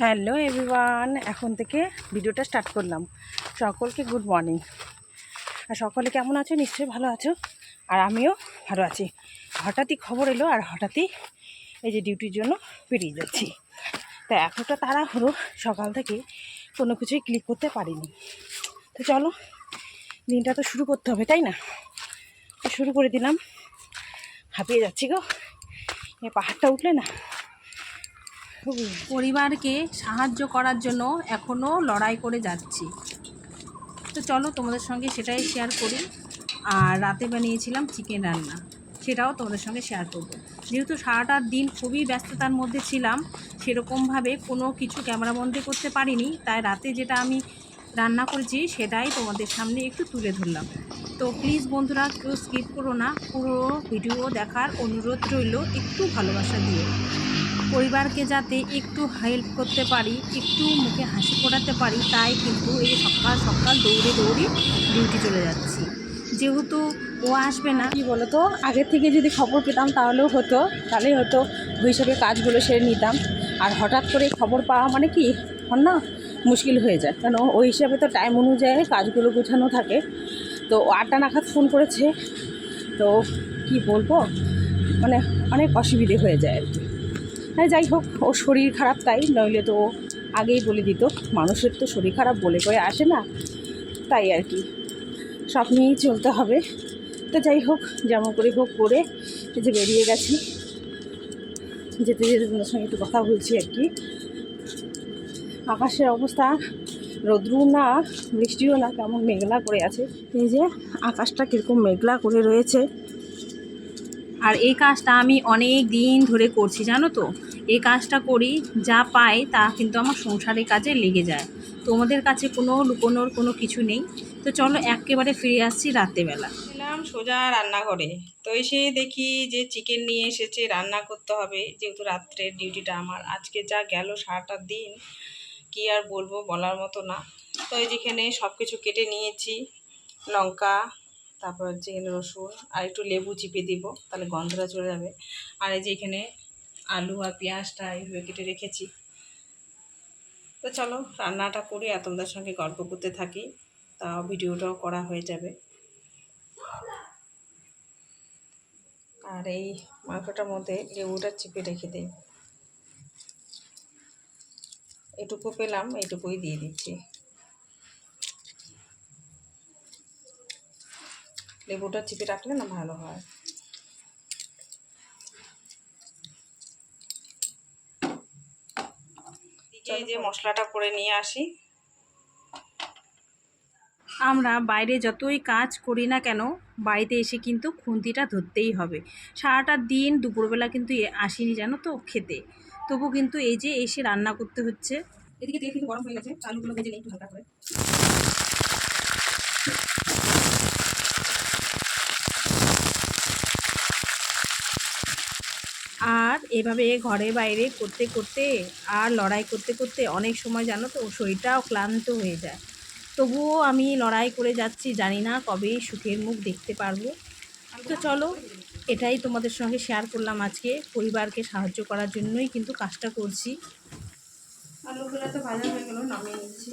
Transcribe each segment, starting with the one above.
Hello everyone, এখন থেকে ভিডিওটা স্টার্ট করলাম। সকলকে গুড মর্নিং। আর সকলে কেমন আছো? নিশ্চয়ই ভালো আছো, আর আমিও ভালো আছি। হঠাৎই খবর এলো আর হঠাৎই এই যে ডিউটির জন্য বেরিয়ে যাচ্ছি। তা এতটা তাড়াহুড়ো, সকাল থেকে কোনো কিছুই ক্লিক করতে পারিনি। তো চলো, দিনটা তো শুরু করতে হবে, তাই না? তো শুরু করে দিলাম। হাঁপিয়ে যাচ্ছি গো, এই পাহাড়টা উঠলে না। পরিবারকে সাহায্য করার জন্য এখনও লড়াই করে যাচ্ছি। তো চলো তোমাদের সঙ্গে সেটাই শেয়ার করি। আর রাতে বানিয়েছিলাম চিকেন রান্না, সেটাও তোমাদের সঙ্গে শেয়ার করব। যেহেতু সারাটা দিন খুবই ব্যস্ততার মধ্যে ছিলাম, সেরকমভাবে কোনো কিছু ক্যামেরাবন্দি করতে পারিনি, তাই রাতে যেটা আমি রান্না করেছি সেটাই তোমাদের সামনে একটু তুলে ধরলাম। তো প্লিজ বন্ধুরা, কেউ স্কিপ করো না, পুরো ভিডিও দেখার অনুরোধ রইল, একটু ভালোবাসা দিয়ে। পরিবারকে যাতে একটু হেল্প করতে পারি, একটু মুখে হাসি ফোটাতে পারি, তাই কিন্তু এই সকাল সকাল দৌড়ে ডিউটি চলে যাচ্ছি। যেহেতু ও আসবে না, কি বলো তো, আগের থেকে যদি খবর পেতাম তাহলেই হয়তো ওই হিসাবে কাজগুলো সেরে নিতাম। আর হঠাৎ করে খবর পাওয়া মানে কি না, মুশকিল হয়ে যায়। কেন ওই হিসাবে তো টাইম অনুযায়ী কাজগুলো গোছানো থাকে। তো 8টা নাগাদ ফোন করেছে, তো কি বলবো, মানে অনেক অসুবিধে হয়ে যায় আর কি। হ্যাঁ, যাই হোক, ও শরীর খারাপ, তাই নইলে তো ও আগেই বলে দিত। মানুষের তো শরীর খারাপ বলে করে আসে না, তাই আর কি, সব নিয়েই চলতে হবে। তো যাই হোক, যেমন করে হোক করে এই যে বেরিয়ে গেছি। যেতে যেতে তোমার সঙ্গে একটু কথা বলছি আর কি। আকাশের অবস্থা রৌদ্রু না, বৃষ্টিও না, কেমন মেঘলা করে আছে। এই যে আকাশটা কীরকম মেঘলা করে রয়েছে। আর এই কাজটা আমি অনেক দিন ধরে করছি, জানো তো। এই কাজটা করি, যা পাই তা কিন্তু আমার সংসারের কাজে লেগে যায়। তোমাদের কাছে কোনো লুকোনোর কোনো কিছু নেই। তো চলো একেবারে ফিরে আসছি রাত্রেবেলা। এলাম সোজা রান্নাঘরে, তো এসে দেখি যে চিকেন নিয়ে এসেছে, রান্না করতে হবে। যেহেতু রাত্রের ডিউটিটা আমার আজকে যা গেল সারাটা দিন, কি আর বলবো, বলার মতো না। তো এই যেখানে সব কিছু কেটে নিয়েছি, লঙ্কা, তারপর হচ্ছে এখানে রসুন, আর একটু লেবু চিপে দিব, তাহলে গন্ধটা চলে যাবে। আর এই যে এখানে আলু আর পেঁয়াজটা এইভাবে কেটে রেখেছি। তো চলো রান্নাটা করি আর তোমাদের সঙ্গে গল্প করতে থাকি, তাও ভিডিওটাও করা হয়ে যাবে। আর এই মাংসটার মধ্যে লেবুটা চিপে রেখে দিই। এটুকু পেলাম, এইটুকুই দিয়ে দিচ্ছি। লেবুটা চিপে রাখলে না ভালো হয়। এই যে মশলাটা করে নিয়ে আসি। আমরা বাইরে যতই কাজ করি না কেন, বাড়িতে এসে কিন্তু খুন্তিটা ধরতেই হবে। সারাটা দিন দুপুরবেলা কিন্তু আসিনি, জানো তো, খেতে। তবু কিন্তু এই যে এসে রান্না করতে হচ্ছে। এদিকে তেল কিন্তু গরম হয়ে গেছে, আলুগুলো ভেজে নিই একটু হালকা করে। আর এভাবে ঘরে বাইরে করতে করতে আর লড়াই করতে করতে অনেক সময়, জানো তো, শরীরটাও ক্লান্ত হয়ে যায়। তবুও আমি লড়াই করে যাচ্ছি, জানি না কবে সুখের মুখ দেখতে পারবো। তো চলো, এটাই তোমাদের সঙ্গে শেয়ার করলাম আজকে। পরিবারকে সাহায্য করার জন্যই কিন্তু কাজটা করছি। আলুগুলো তো ভাজা হয়ে গেল, নামিয়ে নিচ্ছি।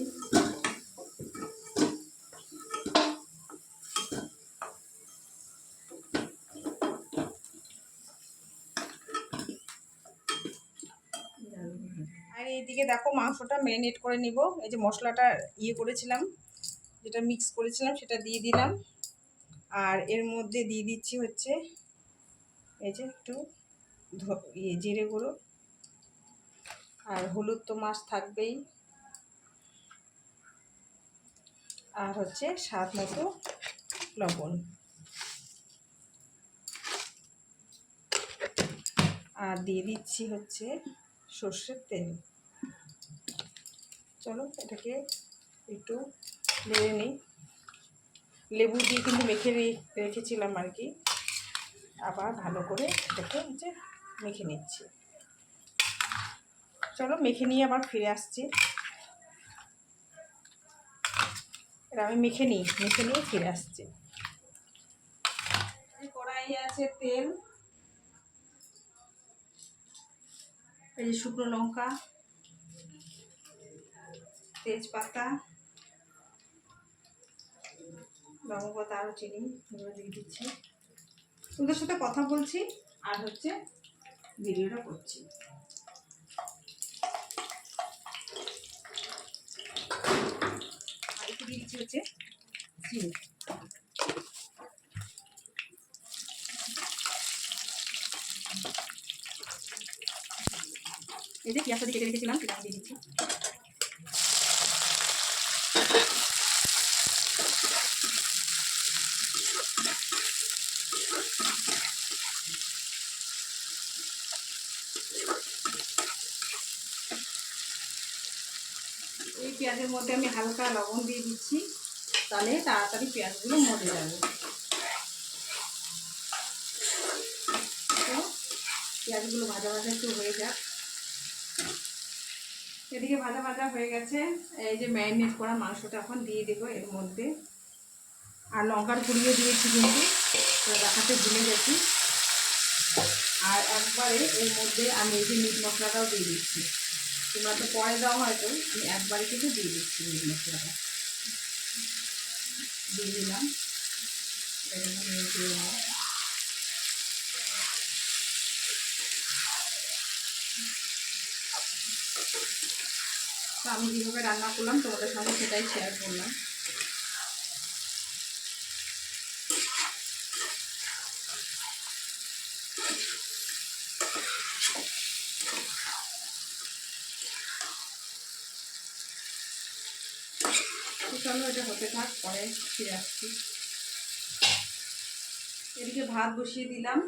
আর এইদিকে দেখো, মাংসটা ম্যারিনেট করে নিব। এই যে মশলাটা করেছিলাম, যেটা মিক্স করেছিলাম সেটা দিয়ে দিলাম। আর এর মধ্যে দিয়ে দিচ্ছি হচ্ছে এই যে একটু জিরে গুঁড়ো, আর হলুদ তো মাছ থাকবেই, আর হচ্ছে স্বাদ মতো লবণ। আর দিয়ে দিচ্ছি হচ্ছে সর্ষের তেল। চলো এটাকে একটু নেড়ে নিই। লেবু দিয়ে কিন্তু মেখে রেখেছিলাম আর কি, আবার ভালো করে এটাকে হচ্ছে মেখে নিচ্ছি। চলো মেখে নিয়ে আবার ফিরে আসছি। এটা আমি মেখে নিয়ে ফিরে আসছি। কড়াই আছে তেল, এই যে শুকনো লঙ্কা, তেজপাতা, লবঙ্গ আরও চিনি এগুলো দিয়ে দিচ্ছি। তোদের সাথে কথা বলছি আর হচ্ছে ভিডিওটা করছি। আর একটু দিয়ে দিচ্ছি হচ্ছে চিনি। এই যে পেঁয়াজটা কেটে রেখেছিলাম সেটা আমি দিয়ে দিচ্ছি। এই পেঁয়াজের মধ্যে আমি হালকা লবণ দিয়ে দিচ্ছি, তাহলে তাড়াতাড়ি পেঁয়াজগুলো মরে যাবে। তো পেঁয়াজগুলো ভাজা ভাজা একটু হয়ে যাক। এদিকে ভাজা ভাজা হয়ে গেছে। এই যে ম্যারিনেট করা মাংসটা এখন দিয়ে দেবো এর মধ্যে। আর লঙ্কার গুঁড়িও দিয়েছি কিন্তু, দেখাতে ভুলে গেছি। আর একবারে এর মধ্যে আমি এই যে মিট মশলাটাও দিয়ে দিচ্ছি। তোমরা তো পরে দাও হয়তো, আমি একবারে কিন্তু দিয়ে দিচ্ছি মিট মশলাটা। দিয়ে দিলাম। তো আমি যেভাবে রান্না করলাম তোমাদের সঙ্গে সেটাই শেয়ার করলাম। চলো এটা হতে থাক, পরে ফিরে আসছি। এদিকে ভাত বসিয়ে দিলাম,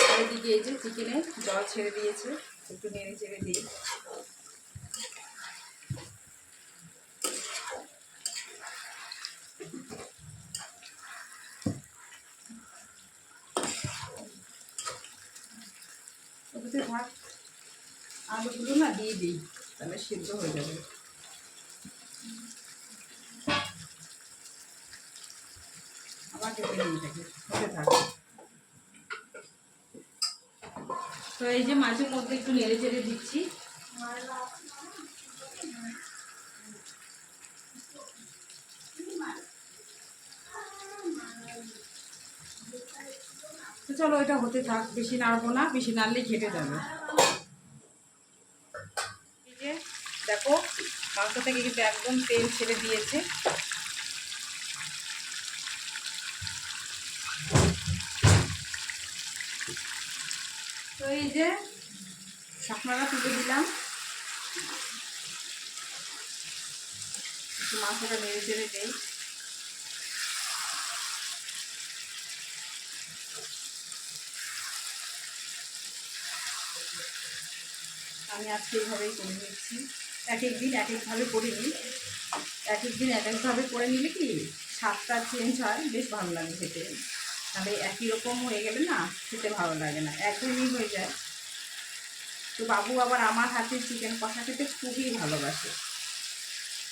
আর এদিকে এই যে চিকেনে জল ছেড়ে দিয়েছে, একটু নেড়ে চেড়ে দিই। ওটাতে ভাত আলুগুলো না দিয়ে দিই, তাহলে সিদ্ধ হয়ে যাবে। আবার ঢেকে নিয়ে থাকে, হতে থাকে। তো এই যে মাঝে মধ্যে একটু নেড়ে চেড়ে দিচ্ছি। তো চলো এটা হতে থাক, বেশি নাড়বো না, বেশি নাড়লে ঘেটে যাবে। এই যে দেখো মাংস থেকে কিন্তু একদম তেল ছেড়ে দিয়েছে। তো এই যে ঢাকনাটা তুলে দিলাম, একটু মাংসটা নেড়ে চেড়ে দেই। আমি আজকে এইভাবেই করে নিচ্ছি। এক এক দিন এক একভাবে করে নিই, এক এক দিন এক একভাবে করে নিলে কি স্বাদটা চেঞ্জ হয়, বেশ ভালো লাগে খেতে। তাহলে একই রকম হয়ে গেলে না খেতে ভালো লাগে না, একঘেয়েমি হয়ে যায়। তো বাবু আবার আমার হাতে চিকেন কষা খেতে খুবই ভালোবাসে।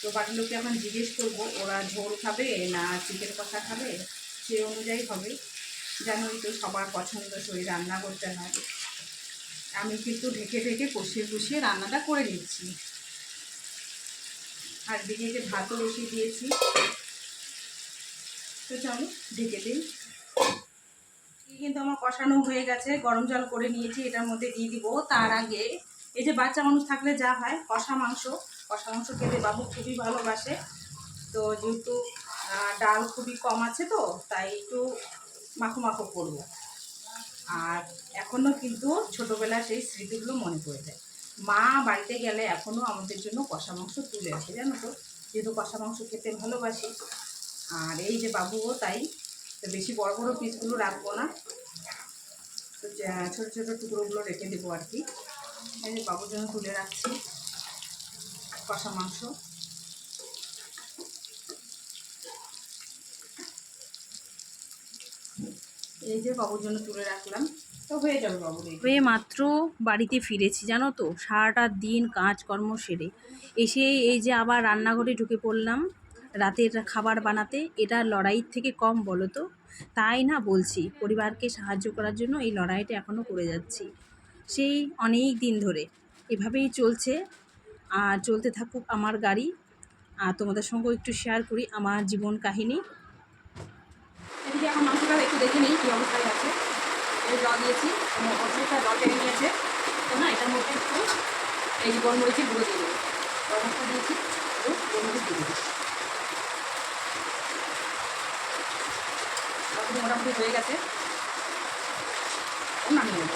তো বাড়ির লোককে এখন জিজ্ঞেস করবো ওরা ঝোল খাবে না চিকেন কষা খাবে, সে অনুযায়ী হবে। জানোই তো সবার পছন্দসই রান্না করতে হয়। আমি কিন্তু ঢেকে ঢেকে কষিয়ে কষিয়ে রান্নাটা করে নিচ্ছি। আর দিকে যে ভাতও বসিয়ে দিয়েছি। তো চলো ঢেকে দিই। কিন্তু আমার কষানো হয়ে গেছে, গরম জল করে নিয়েছি, এটার মধ্যে দিয়ে দিব। তার আগে এই যে বাচ্চা মানুষ থাকলে যা হয়, কষা মাংস খেতে বাবু খুবই ভালোবাসে। তো যেহেতু ডাল খুবই কম আছে, তো তাই একটু মাখো মাখো করবো। আর এখনও কিন্তু ছোটোবেলার সেই স্মৃতিগুলো মনে পড়ে যায়। মা বাড়িতে গেলে এখনও আমাদের জন্য কষা মাংস তুলে আসে, জানো তো, যেহেতু কষা মাংস খেতে ভালোবাসি। আর এই যে বাবুও তাই। তো বেশি বড় বড় পিসগুলো রাখবো না, তো ছোটো ছোটো টুকরোগুলো রেখে দেবো আর কি। এই যে বাবুর জন্য তুলে রাখছি কষা মাংস। এই যে বাবুর জন্য তুলে রাখলাম, তো হয়ে যাবে বাবুর। হয়ে মাত্র বাড়িতে ফিরেছি, জানো তো, সারাটা দিন কাজকর্ম সেরে এসে এই যে আবার রান্নাঘরে ঢুকে পড়লাম রাতের খাবার বানাতে। এটা লড়াইয়ের থেকে কম বলো তো? তাই না বলছি, পরিবারকে সাহায্য করার জন্য এই লড়াইটা এখনও করে যাচ্ছি, সেই অনেক দিন ধরে এভাবেই চলছে। আর চলতে থাকুক আমার গাড়ি, আর তোমাদের সঙ্গেও একটু শেয়ার করি আমার জীবন কাহিনী। এদিকে এখন মাংসটা একটু দেখে নিই কী অবস্থায় আছে। এই জল দিয়েছি, অবস্থা জল টেনে নিয়েছে, তো না এটার মধ্যে একটু এই যে গোলমরিচের গুঁড়ো দিয়ে দেবো। গরম মশলা দিয়েছি, একটু গোলমরিচ দিয়ে দেবো। তখন মোটামুটি হয়ে গেছে, নামিয়ে নেবো।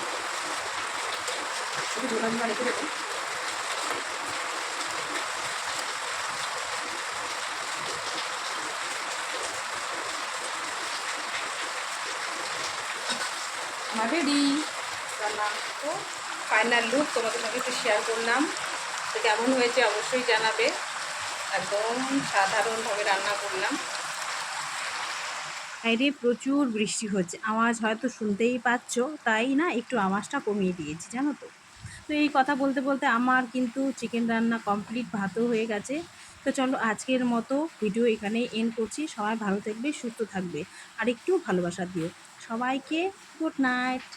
একটু ঝোলা ঝোলা রেখে দেবো। আমার রেডি রান্না। তো ফাইনাল লুক তোমাদের সঙ্গে একটু শেয়ার করলাম, তো কেমন হয়েছে অবশ্যই জানাবে। একদম সাধারণভাবে রান্না করলাম। বাইরে প্রচুর বৃষ্টি হচ্ছে, আওয়াজ হয়তো শুনতেই পাচ্ছ, তাই না একটু আওয়াজটা কমিয়ে দিয়েছি জানো তো। তো এই কথা বলতে বলতে আমার কিন্তু চিকেন রান্না কমপ্লিট, ভাতও হয়ে গেছে। তো চলো আজকের মতো ভিডিও এখানেই এন্ড করছি। সবাই ভালো থাকবে, সুস্থ থাকবে, আর একটু ভালোবাসা দিও সবাইকে। Good night.